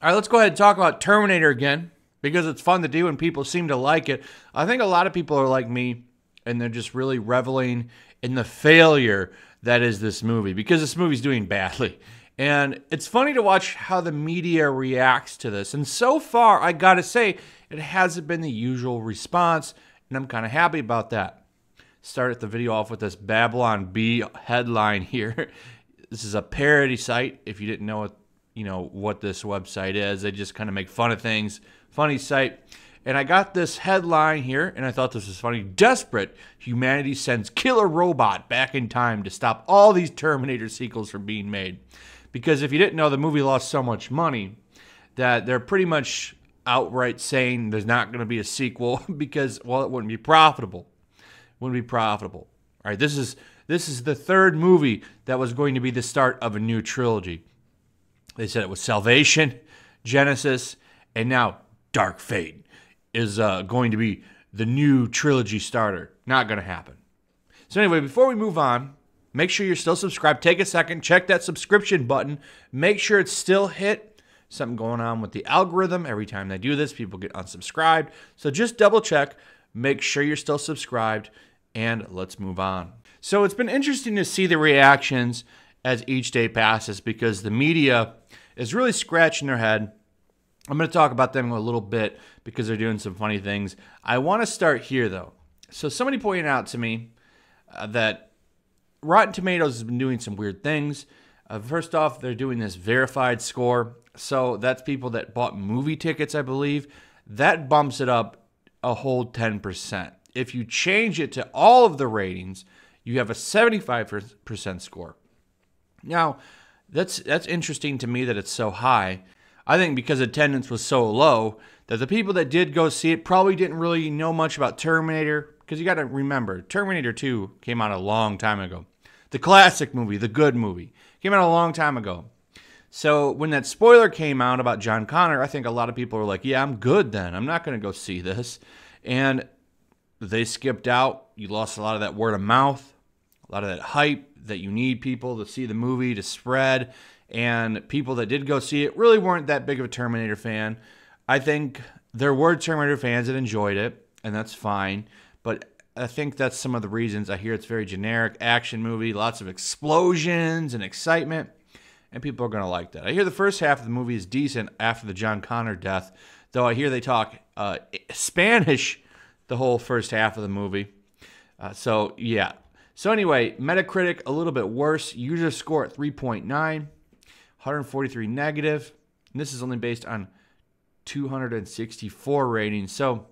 All right, let's go ahead and talk about Terminator again because it's fun to do and people seem to like it. I think a lot of people are like me and they're just really reveling in the failure that is this movie because this movie's doing badly. And it's funny to watch how the media reacts to this. And so far, I gotta say, it hasn't been the usual response, and I'm kind of happy about that. Started the video off with this Babylon Bee headline here. This is a parody site. If you didn't know what this website is, they just kind of make fun of things. Funny site. And I got this headline here, and I thought this was funny. Desperate, humanity sends killer robot back in time to stop all these Terminator sequels from being made. Because if you didn't know, the movie lost so much money that they're pretty much outright saying there's not going to be a sequel because, well, it wouldn't be profitable. Wouldn't be profitable. All right, this is the third movie that was going to be the start of a new trilogy. They said it was Salvation, Genesis, and now Dark Fate is going to be the new trilogy starter. Not going to happen. So anyway, before we move on, make sure you're still subscribed. Take a second, check that subscription button. Make sure it's still hit. Something going on with the algorithm. Every time they do this, people get unsubscribed. So just double check. Make sure you're still subscribed. And let's move on. So it's been interesting to see the reactions as each day passes because the media is really scratching their head. I'm going to talk about them a little bit because they're doing some funny things. I want to start here, though. So somebody pointed out to me that Rotten Tomatoes has been doing some weird things. First off, they're doing this verified score. So that's people that bought movie tickets, I believe. That bumps it up a whole 10%. If you change it to all of the ratings, you have a 75% score. Now, that's interesting to me that it's so high. I think because attendance was so low that the people that did go see it probably didn't really know much about Terminator. Because you got to remember, Terminator 2 came out a long time ago. The classic movie, the good movie, came out a long time ago. So when that spoiler came out about John Connor, I think a lot of people were like, yeah, I'm good then. I'm not going to go see this. And they skipped out. You lost a lot of that word of mouth, a lot of that hype that you need people to see the movie to spread. And people that did go see it really weren't that big of a Terminator fan. I think there were Terminator fans that enjoyed it, and that's fine. But I think that's some of the reasons. I hear it's very generic action movie, lots of explosions and excitement, and people are going to like that. I hear the first half of the movie is decent after the John Connor death, though I hear they talk Spanish the whole first half of the movie. So, yeah. So, anyway, Metacritic, a little bit worse. User score at 3.9, 143 negative. And this is only based on 264 ratings. So,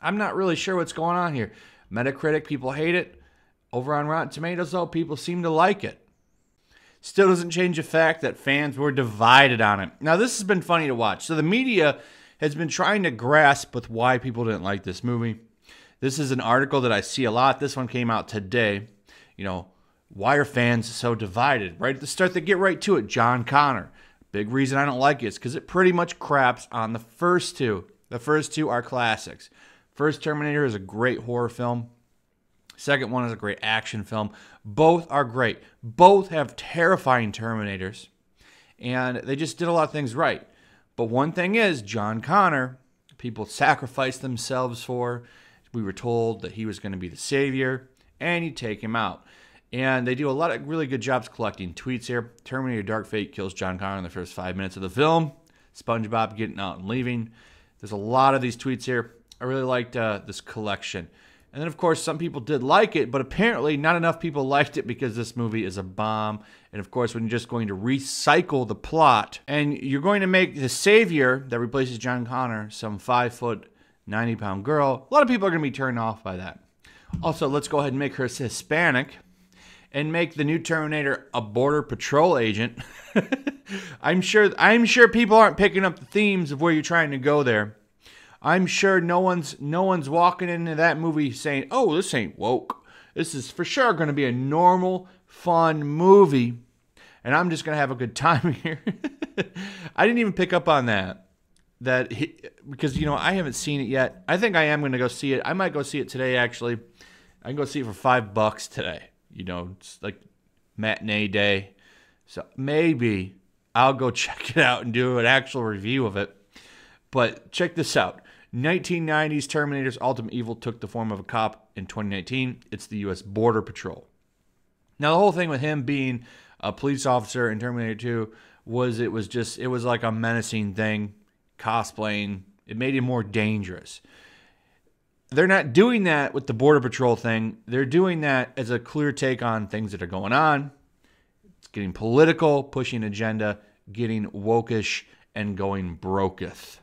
I'm not really sure what's going on here. Metacritic, people hate it. Over on Rotten Tomatoes, though, people seem to like it. Still doesn't change the fact that fans were divided on it. Now, this has been funny to watch. So, the media has been trying to grasp with why people didn't like this movie. This is an article that I see a lot. This one came out today. Why are fans so divided? Right at the start, they get right to it. John Connor. Big reason I don't like it is because it pretty much craps on the first two. The first two are classics. First Terminator is a great horror film. Second one is a great action film. Both are great. Both have terrifying Terminators. And they just did a lot of things right. But one thing is, John Connor, people sacrificed themselves for. We were told that he was going to be the savior, and you take him out. And they do a lot of really good jobs collecting tweets here. Terminator Dark Fate kills John Connor in the first 5 minutes of the film. SpongeBob getting out and leaving. There's a lot of these tweets here. I really liked this collection. And then, of course, some people did like it, but apparently not enough people liked it because this movie is a bomb. And, of course, when you're just going to recycle the plot and you're going to make the savior that replaces John Connor some 5-foot, 90-pound girl, a lot of people are going to be turned off by that. Also, let's go ahead and make her Hispanic and make the new Terminator a border patrol agent. I'm sure people aren't picking up the themes of where you're trying to go there. I'm sure no one's walking into that movie saying, "Oh, this ain't woke. This is for sure going to be a normal, fun movie, and I'm just going to have a good time here." I didn't even pick up on that. Because I haven't seen it yet. I think I am going to go see it. I might go see it today. Actually, I can go see it for $5 today. It's like matinee day, so maybe I'll go check it out and do an actual review of it. But check this out. 1990s Terminator's ultimate evil took the form of a cop. In 2019, it's the U.S. Border Patrol. Now, the whole thing with him being a police officer in Terminator 2 was it was like a menacing thing, cosplaying. It made him more dangerous. They're not doing that with the Border Patrol thing. They're doing that as a clear take on things that are going on. It's getting political, pushing agenda, getting wokish, and going broketh.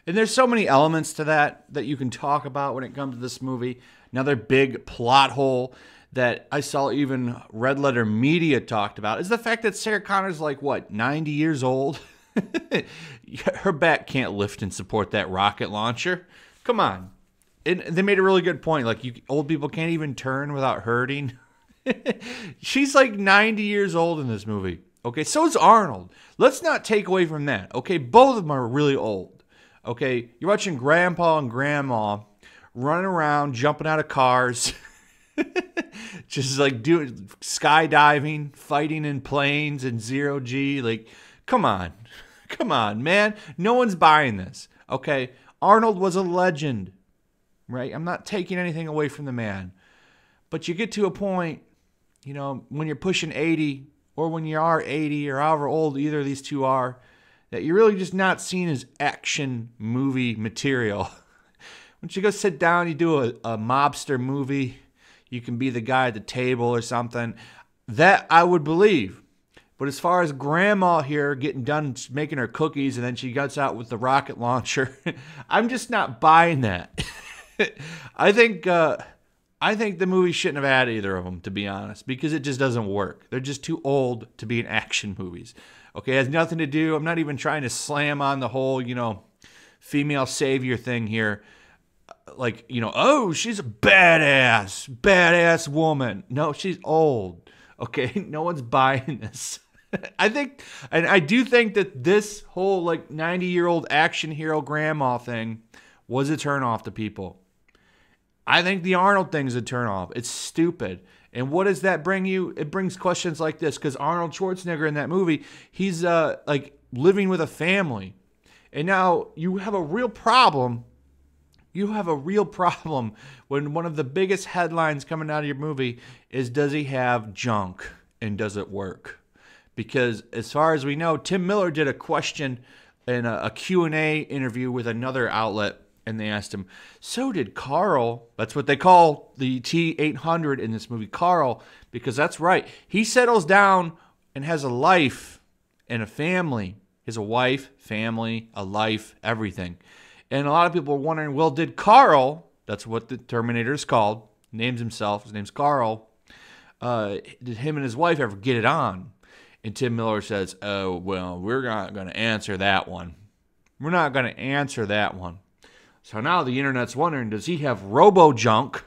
And there's so many elements to that you can talk about when it comes to this movie. Another big plot hole that I saw even Red Letter Media talked about is the fact that Sarah Connor's like, 90 years old? Her back can't lift and support that rocket launcher. Come on. And they made a really good point. Like, old people can't even turn without hurting. She's like 90 years old in this movie. Okay, so is Arnold. Let's not take away from that. Okay, both of them are really old. Okay, you're watching Grandpa and Grandma running around, jumping out of cars, just like doing skydiving, fighting in planes and zero G. Like, come on, man. No one's buying this. Okay, Arnold was a legend, right? I'm not taking anything away from the man, but you get to a point, when you're pushing 80, or when you are 80, or however old either of these two are, that you're really just not seen as action movie material. Once you go sit down, you do a mobster movie, you can be the guy at the table or something. That I would believe. But as far as Grandma here getting done making her cookies and then she gets out with the rocket launcher, I'm just not buying that. I think the movie shouldn't have had either of them, to be honest, because it just doesn't work. They're just too old to be in action movies. Okay, it has nothing to do. I'm not even trying to slam on the whole, female savior thing here. Like, oh, she's a badass woman. No, she's old. Okay, no one's buying this. I do think that this whole 90-year-old action hero grandma thing was a turnoff to people. I think the Arnold thing is a turnoff. It's stupid. And what does that bring you? It brings questions like this, because Arnold Schwarzenegger in that movie, he's living with a family. And now you have a real problem. You have a real problem when one of the biggest headlines coming out of your movie is, does he have junk and does it work? Because as far as we know, Tim Miller did a question in a Q&A interview with another outlet. And they asked him, so did Carl, that's what they call the T-800 in this movie, Carl, because that's right. He settles down and has a life and a family. He has a wife, family, a life, everything. And a lot of people are wondering, well, did Carl, that's what the Terminator is called, names himself, his name's Carl, did him and his wife ever get it on? And Tim Miller says, oh, well, we're not going to answer that one. We're not going to answer that one. So now the internet's wondering, does he have robo-junk?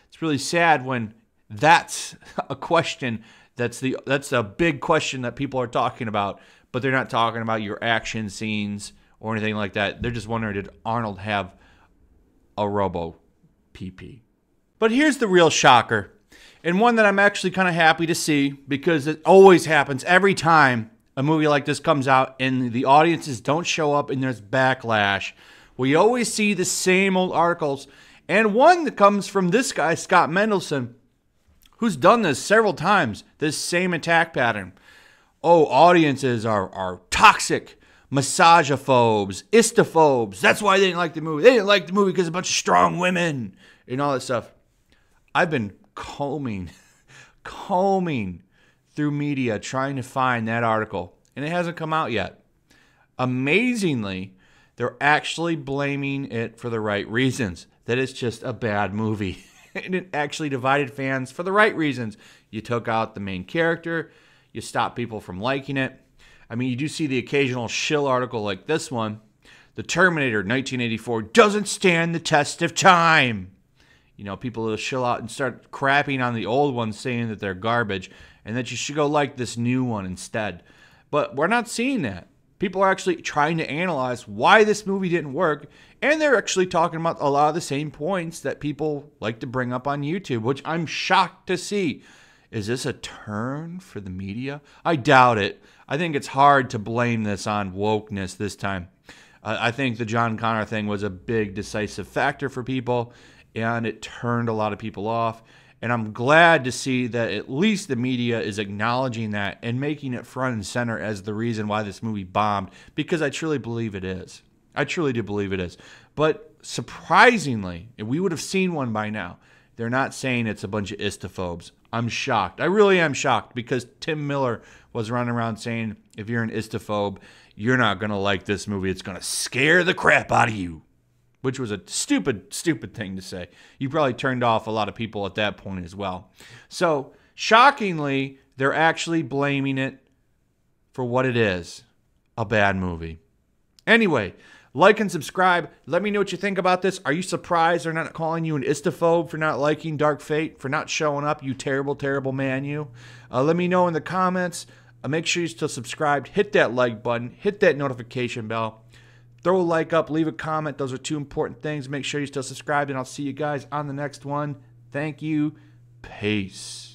It's really sad when that's a question, that's a big question that people are talking about, but they're not talking about your action scenes or anything like that. They're just wondering, did Arnold have a robo-PP? But here's the real shocker, and one that I'm actually kind of happy to see, because it always happens every time a movie like this comes out and the audiences don't show up and there's backlash. We always see the same old articles, and one that comes from this guy, Scott Mendelson, who's done this several times, this same attack pattern. Oh, audiences are toxic, misogyphobes, istophobes. That's why they didn't like the movie. They didn't like the movie because a bunch of strong women and all that stuff. I've been combing through media trying to find that article, and it hasn't come out yet. Amazingly, they're actually blaming it for the right reasons. That it's just a bad movie. And it actually divided fans for the right reasons. You took out the main character. You stopped people from liking it. I mean, you do see the occasional shill article like this one. The Terminator 1984 doesn't stand the test of time. People will shill out and start crapping on the old ones, saying that they're garbage and that you should go like this new one instead. But we're not seeing that. People are actually trying to analyze why this movie didn't work, and they're actually talking about a lot of the same points that people like to bring up on YouTube, which I'm shocked to see. Is this a turn for the media? I doubt it. I think it's hard to blame this on wokeness this time. I think the John Connor thing was a big decisive factor for people, and it turned a lot of people off. And I'm glad to see that at least the media is acknowledging that and making it front and center as the reason why this movie bombed, because I truly believe it is. I truly do believe it is. But surprisingly, and we would have seen one by now, they're not saying it's a bunch of istophobes. I'm shocked. I really am shocked, because Tim Miller was running around saying, if you're an istophobe, you're not going to like this movie. It's going to scare the crap out of you. Which was a stupid, stupid thing to say. You probably turned off a lot of people at that point as well. So, shockingly, they're actually blaming it for what it is, a bad movie. Anyway, like and subscribe. Let me know what you think about this. Are you surprised they're not calling you an istophobe for not liking Dark Fate, for not showing up, you terrible, terrible man, you? Let me know in the comments. Make sure you're still subscribed. Hit that like button. Hit that notification bell. Throw a like up, leave a comment. Those are two important things. Make sure you're still subscribed, and I'll see you guys on the next one. Thank you. Peace.